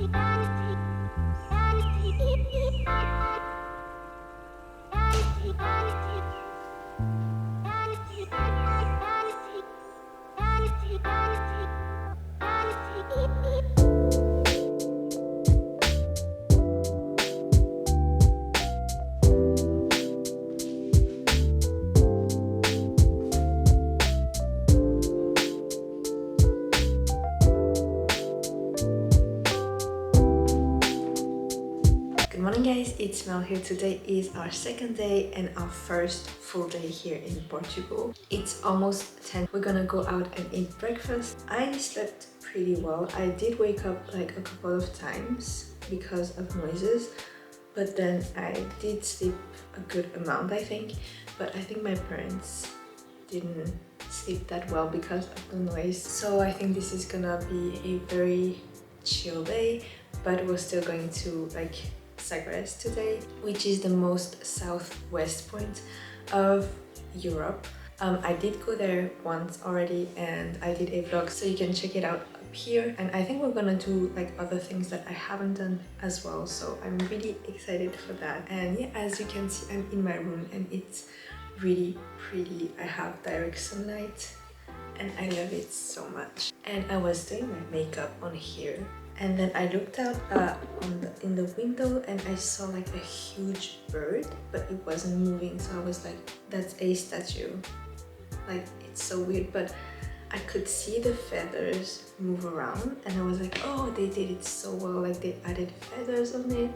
Good morning guys, it's Mel here. Today is our second day and our first full day here in Portugal. It's almost 10. We're gonna go out and eat breakfast. I slept pretty well. I did wake up like a couple of times because of noises, but then I did sleep a good amount, I think. But I think my parents didn't sleep that well because of the noise. So I think this is gonna be a very chill day, but we're still going to like Sagres today, which is the most southwest point of Europe. I did go there once already and I did a vlog, so you can check it out up here. And I think we're gonna do like other things that I haven't done as well, so I'm really excited for that. And yeah, as you can see, I'm in my room and it's really pretty. I have direct sunlight and I love it so much. And I was doing my makeup on here, and then I looked out in the window and I saw like a huge bird, but it wasn't moving. So I was like, that's a statue. Like, it's so weird, but I could see the feathers move around and I was like, oh, they did it so well. Like, they added feathers on it.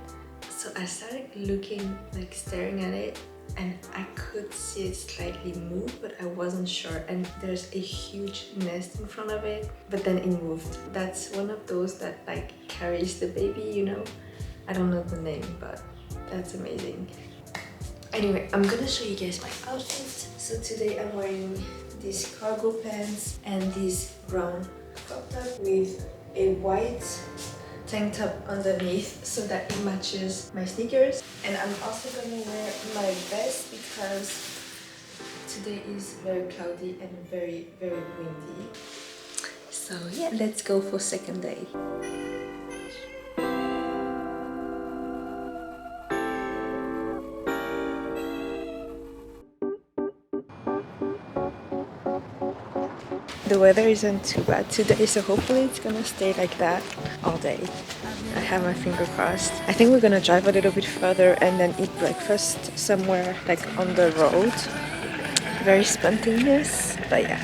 So I started looking, like staring at it, and I could see it slightly move, but I wasn't sure. And there's a huge nest in front of it, but then it moved. That's one of those that like carries the baby, you know? I don't know the name, but that's amazing. Anyway, I'm gonna show you guys my outfit. So today I'm wearing these cargo pants and this brown crop top with a white tank top underneath so that it matches my sneakers. And I'm also gonna wear my vest because today is very cloudy and very windy. So yeah, let's go for second day. The weather isn't too bad today, so hopefully it's gonna stay like that all day. I have my finger crossed. I think we're gonna drive a little bit further and then eat breakfast somewhere like on the road. Very spontaneous, but yeah.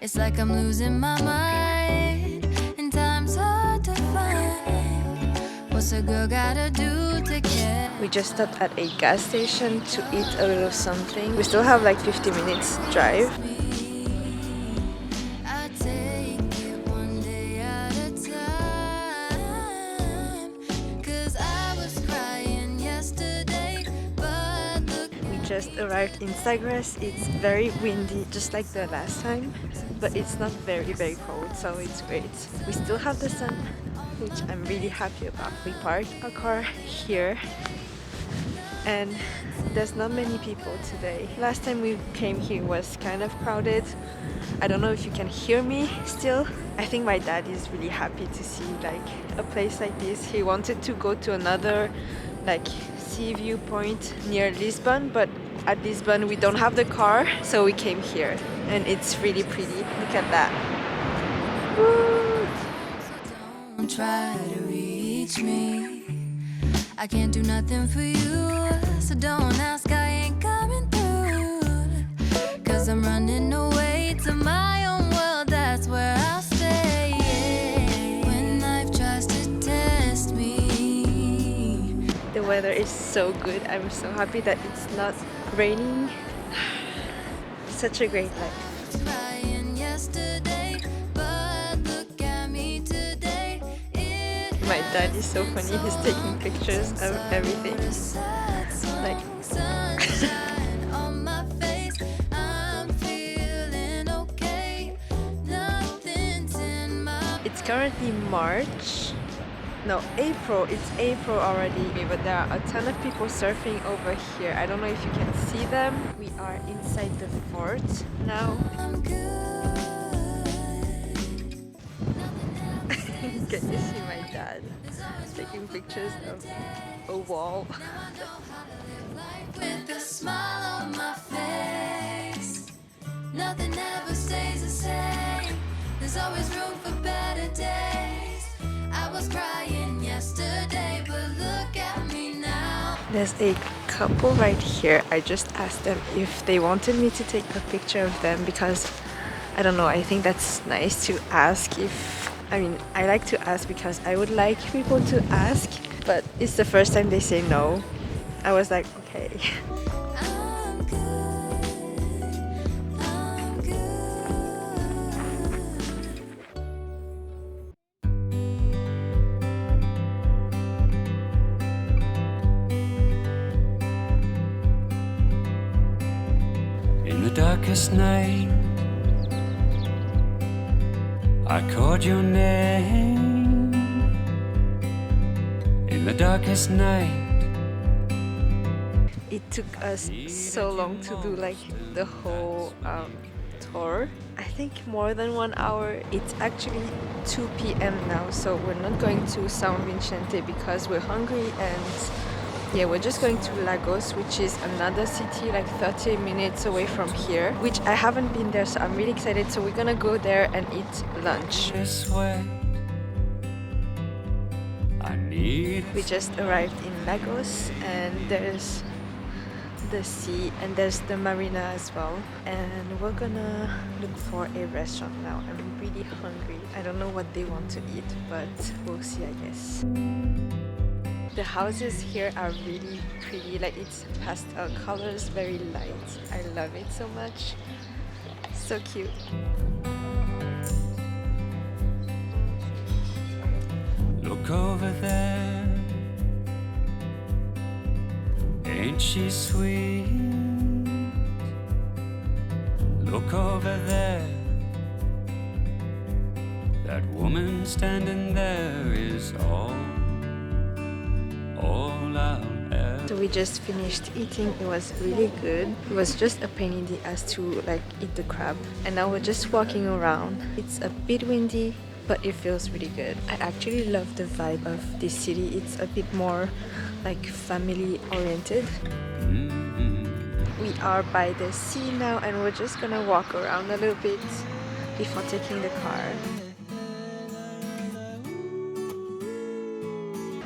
It's like I'm losing my mind and time's hard to find. What's a girl gotta do to care? We just stopped at a gas station to eat a little something. We still have like 50 minutes drive. Just arrived in Sagres. It's very windy, just like the last time, but it's not very cold, so it's great. We still have the sun, which I'm really happy about. We parked our car here and there's not many people today. Last time we came here was kind of crowded. I don't know if you can hear me still. I think my dad is really happy to see like a place like this. He wanted to go to another like sea viewpoint near Lisbon, but at Lisbon we don't have the car, so we came here and it's really pretty. Look at that. Woo! Don't try to reach me. I can't do nothing for you, so don't ask, I ain't coming through. Cause I'm running away to my own world, that's where I'll stay. Yeah. When life tries to test me. The weather is so good. I'm so happy that it's not raining. Such a great life. My dad is so funny. He's taking pictures of everything. Like it's currently March. No, April. It's April already, but there are a ton of people surfing over here. I don't know if you can see them. We are inside the fort now. Can you see my dad taking pictures of a wall? With a smile on my face, nothing ever stays the same. There's always room for better days. I was crying yesterday, but look at me now. There's a couple right here. I just asked them if they wanted me to take a picture of them because I don't know, I think that's nice to ask I like to ask because I would like people to ask, but it's the first time they say no. I was like, okay. I'm good, I'm good. In the darkest night, I called your name. In the darkest night, It took us so long to do like the whole tour. I think more than 1 hour. It's actually 2 p.m. now, so we're not going to San Vicente because we're hungry, and yeah, we're just going to Lagos, which is another city like 30 minutes away from here, which I haven't been there, so I'm really excited. So we're gonna go there and eat lunch. this way, I need. We just arrived in Lagos, and there's the sea and there's the marina as well, and we're gonna look for a restaurant now. I'm really hungry. I don't know what they want to eat, but we'll see, I guess. The houses here are really pretty, like it's pastel colors, very light. I love it so much. So cute. Look over there, ain't she sweet? Look over there, that woman standing there is all I'll ever. So we just finished eating. It was really good. It was just a pain in the ass to like eat the crab, and now we're just walking around. It's a bit windy, but it feels really good. I actually love the vibe of this city. It's a bit more like family oriented. We are by the sea now, and we're just gonna walk around a little bit before taking the car.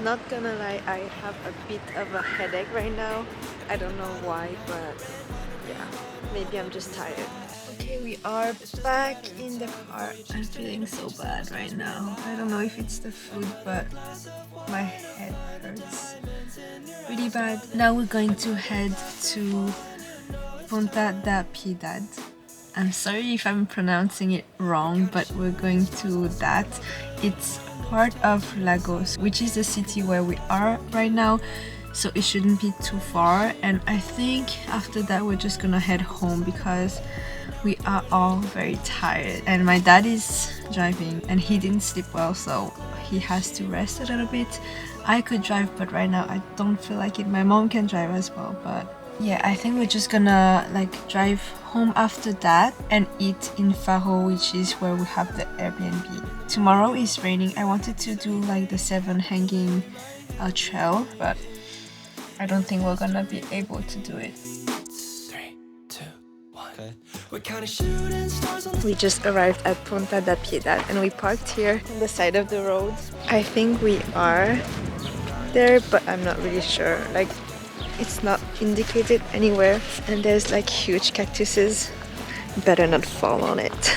Not gonna lie, I have a bit of a headache right now. I don't know why, but yeah, maybe I'm just tired. Okay, we are back in the car. I'm feeling so bad right now. I don't know if it's the food, but my head hurts really bad. Now we're going to head to Ponta da Piedade. I'm sorry if I'm pronouncing it wrong, but we're going to that. It's part of Lagos, which is the city where we are right now, so it shouldn't be too far. And I think after that we're just gonna head home because we are all very tired, and my dad is driving and he didn't sleep well, so he has to rest a little bit. I could drive, but right now I don't feel like it. My mom can drive as well, but yeah, I think we're just gonna like drive home after that and eat in Faro, which is where we have the Airbnb. Tomorrow is raining. I wanted to do like the 7 hanging trail, but I don't think we're gonna be able to do it. 3, 2, 1. Okay. We just arrived at Ponta da Piedade and we parked here on the side of the road. I think we are there, but I'm not really sure. Like, it's not indicated anywhere, and there's like huge cactuses. Better not fall on it.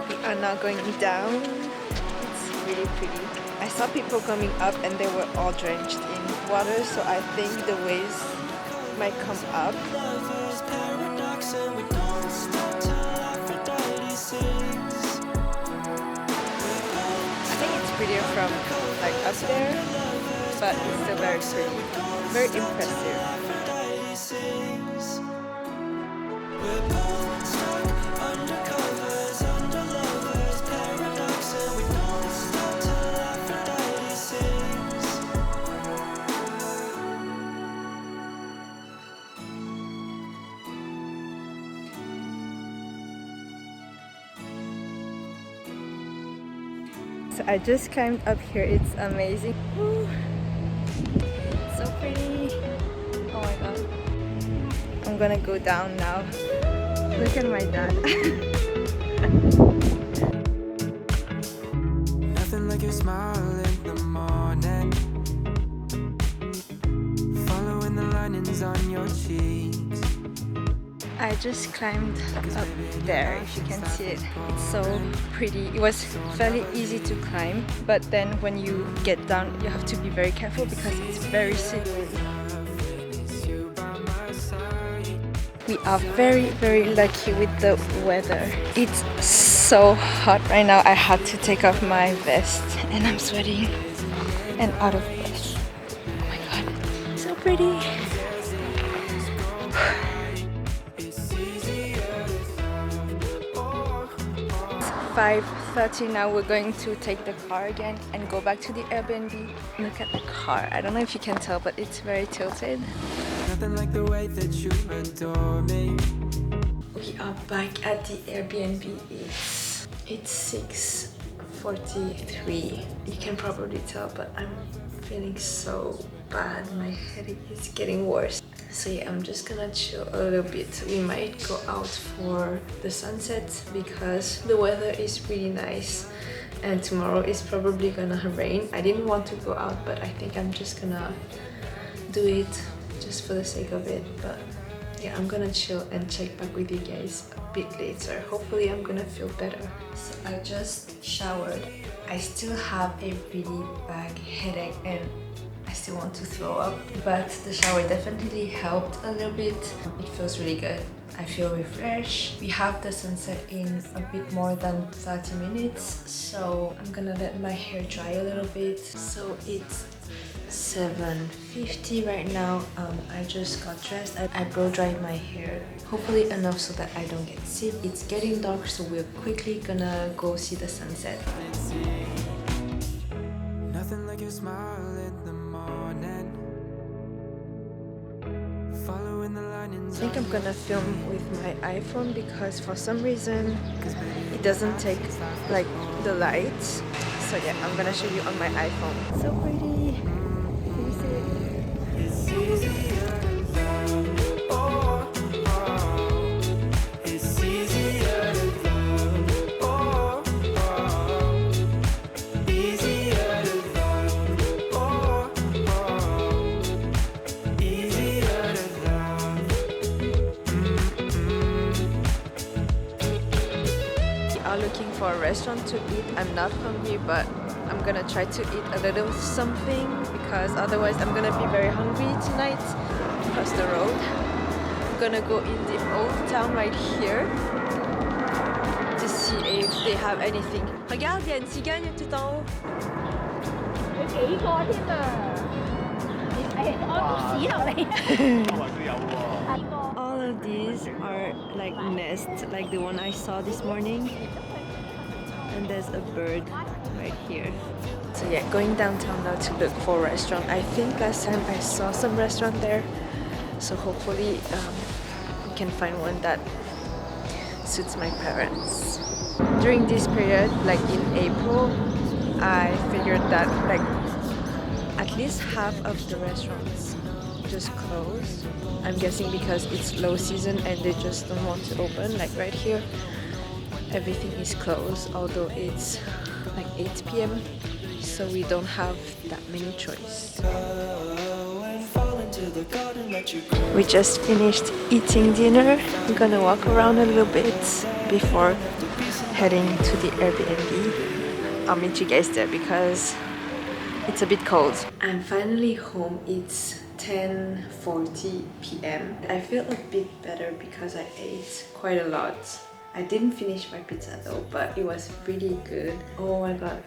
We are now going down. It's really pretty. I saw people coming up and they were all drenched in water, so I think the waves might come up. Prettier from like up there, but it's still very pretty, very impressive. So I just climbed up here. It's amazing. Woo. So pretty. Oh my god. I'm gonna go down now. Look at my dad. Nothing like your smile in the morning, following the linings on your cheeks. I just climbed up there, if you can see it. It's so pretty. It was fairly easy to climb, but then when you get down, you have to be very careful because it's very slippery. We are very lucky with the weather. It's so hot right now. I had to take off my vest and I'm sweating and out of breath. Oh my god, so pretty. 5:30 now. We're going to take the car again and go back to the Airbnb. Look at the car. I don't know if you can tell, but it's very tilted. Nothing like the way that you adore me. We are back at the Airbnb. It's 6:43. You can probably tell, but I'm feeling so bad. My headache is getting worse. So yeah, I'm just gonna chill a little bit. We might go out for the sunset because the weather is really nice and tomorrow is probably gonna rain. I didn't want to go out, but I think I'm just gonna do it just for the sake of it. But yeah, I'm gonna chill and check back with you guys a bit later. Hopefully I'm gonna feel better. So I just showered. I still have a really bad headache and I still want to throw up, but the shower definitely helped a little bit. It feels really good. I feel refreshed. We have the sunset in a bit more than 30 minutes, so I'm gonna let my hair dry a little bit. So it's 7:50 right now. I just got dressed. I blow dried my hair, hopefully enough so that I don't get sick. It's getting dark, so we're quickly gonna go see the sunset. Nothing like your smile in the morning, following the linings. I think I'm gonna film with my iPhone because for some reason it doesn't take like the lights. So yeah, I'm gonna show you on my iPhone. So pretty. Can you see it? It's easier to love. Oh, oh. It's easier to love. Oh, oh. Easier to love. Oh, oh. Easier to love. We are looking for a restaurant to eat. I'm not hungry, but I'm gonna try to eat a little something because otherwise I'm gonna be very hungry tonight. Across the road, I'm gonna go in the old town right here to see if they have anything. Regarde, il y a une cigogne tout en haut. All of these are like nests, like the one I saw this morning. And there's a bird right here. So yeah, going downtown now to look for a restaurant. I think last time I saw some restaurant there, so hopefully we can find one that suits my parents. During this period, like in April, I figured that like at least half of the restaurants just closed. I'm guessing because it's low season and they just don't want to open. Like right here, everything is closed, although it's like 8 p.m. so we don't have that many choice. We just finished eating dinner. I'm gonna walk around a little bit before heading to the Airbnb. I'll meet you guys there because it's a bit cold. I'm finally home. It's 10:40 p.m. I feel a bit better because I ate quite a lot. I didn't finish my pizza though, but it was really good. Oh my god.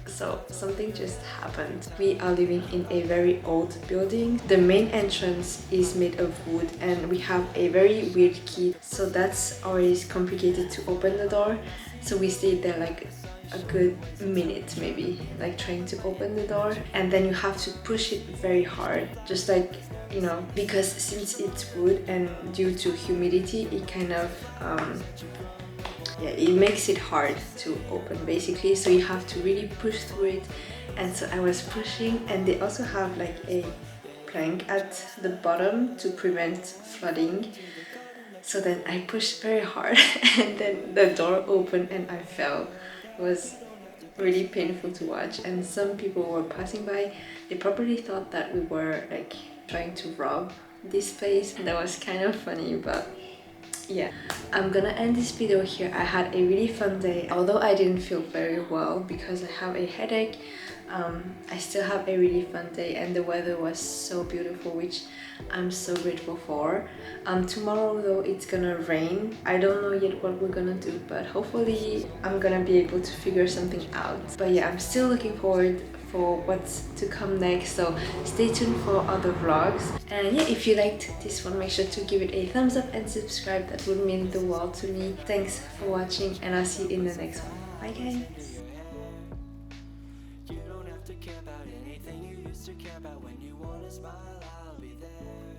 So something just happened. We are living in a very old building. The main entrance is made of wood and we have a very weird key. So that's always complicated to open the door. So we stayed there like a good minute maybe, like trying to open the door. And then you have to push it very hard, just like, you know, because since it's wood and due to humidity, it kind of yeah, it makes it hard to open basically, so you have to really push through it. And so I was pushing, and they also have like a plank at the bottom to prevent flooding. So then I pushed very hard and then the door opened and I fell. It was really painful to watch, and some people were passing by. They probably thought that we were like trying to rob this place. That was kind of funny, but yeah. I'm gonna end this video here. I had a really fun day, although I didn't feel very well because I have a headache. I still have a really fun day, and the weather was so beautiful, which I'm so grateful for. Tomorrow though it's gonna rain. I don't know yet what we're gonna do, but hopefully I'm gonna be able to figure something out. But yeah, I'm still looking forward for what's to come next, so stay tuned for other vlogs. And yeah, if you liked this one, make sure to give it a thumbs up and subscribe. That would mean the world to me. Thanks for watching, and I'll see you in the next one. Bye guys. You don't have to care about anything you used to care about. When you wanna smile, I'll be there.